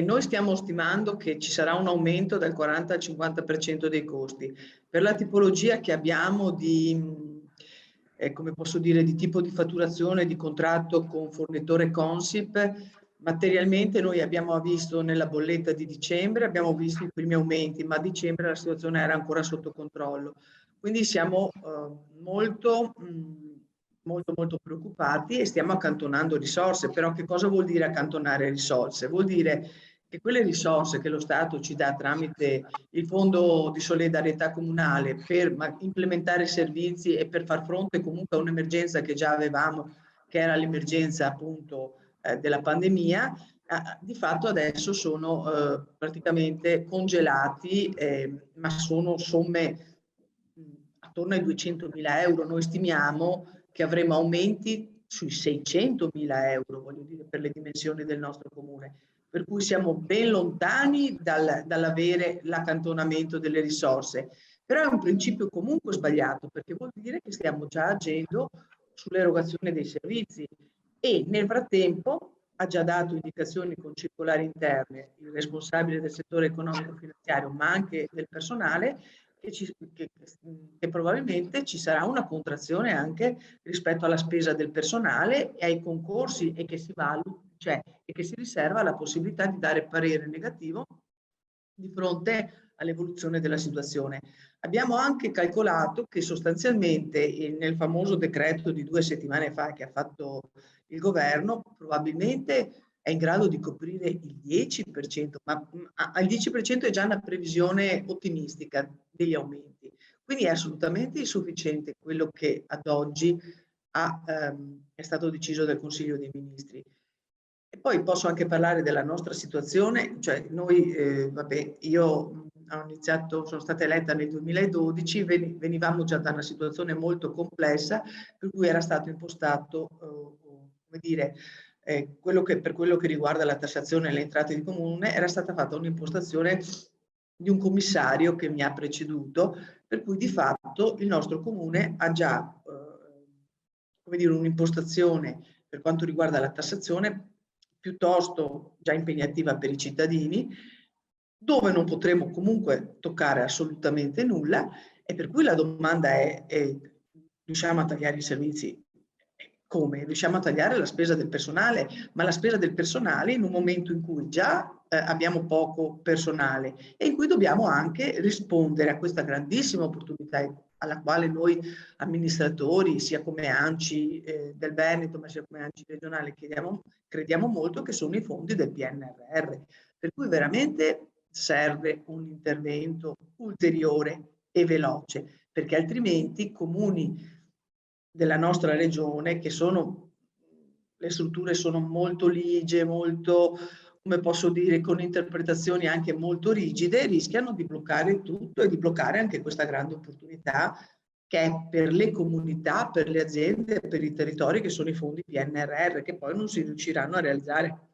noi stiamo stimando che ci sarà un aumento dal 40 al 50% dei costi. Per la tipologia che abbiamo di, come posso dire, di tipo di fatturazione, di contratto con fornitore Consip, materialmente noi abbiamo visto nella bolletta di dicembre, abbiamo visto i primi aumenti, ma a dicembre la situazione era ancora sotto controllo. Quindi siamo molto preoccupati e stiamo accantonando risorse. Però che cosa vuol dire accantonare risorse? Vuol dire che quelle risorse che lo Stato ci dà tramite il Fondo di solidarietà comunale per implementare servizi e per far fronte comunque a un'emergenza che già avevamo, che era l'emergenza appunto della pandemia, di fatto adesso sono praticamente congelati, ma sono somme attorno ai 200.000 euro. Noi stimiamo che avremo aumenti sui 600.000 euro, voglio dire, per le dimensioni del nostro comune. Per cui siamo ben lontani dall'avere l'accantonamento delle risorse. Però è un principio comunque sbagliato, perché vuol dire che stiamo già agendo sull'erogazione dei servizi e nel frattempo ha già dato indicazioni con circolari interne il responsabile del settore economico-finanziario, ma anche del personale, che probabilmente ci sarà una contrazione anche rispetto alla spesa del personale e ai concorsi, e che si valuta, cioè, e che si riserva la possibilità di dare parere negativo di fronte all'evoluzione della situazione. Abbiamo anche calcolato che sostanzialmente nel famoso decreto di 2 settimane fa che ha fatto il governo, probabilmente è in grado di coprire il 10%, ma al 10% è già una previsione ottimistica degli aumenti. Quindi è assolutamente insufficiente quello che ad oggi è stato deciso dal Consiglio dei Ministri. E poi posso anche parlare della nostra situazione, cioè noi, vabbè, io sono stata eletta nel 2012, venivamo già da una situazione molto complessa, per cui era stato impostato, come dire, per quello che riguarda la tassazione e le entrate di comune, era stata fatta un'impostazione di un commissario che mi ha preceduto, per cui di fatto il nostro comune ha già, come dire, un'impostazione per quanto riguarda la tassazione piuttosto già impegnativa per i cittadini, dove non potremo comunque toccare assolutamente nulla, e per cui la domanda è riusciamo a tagliare i servizi? Come? Riusciamo a tagliare la spesa del personale, ma la spesa del personale in un momento in cui già abbiamo poco personale e in cui dobbiamo anche rispondere a questa grandissima opportunità alla quale noi amministratori, sia come ANCI del Veneto, ma sia come ANCI regionale, crediamo molto, che sono i fondi del PNRR. Per cui veramente serve un intervento ulteriore e veloce, perché altrimenti comuni della nostra regione, che le strutture sono molto ligie, molto, come posso dire, con interpretazioni anche molto rigide, rischiano di bloccare tutto e di bloccare anche questa grande opportunità che è per le comunità, per le aziende, per i territori, che sono i fondi PNRR, che poi non si riusciranno a realizzare.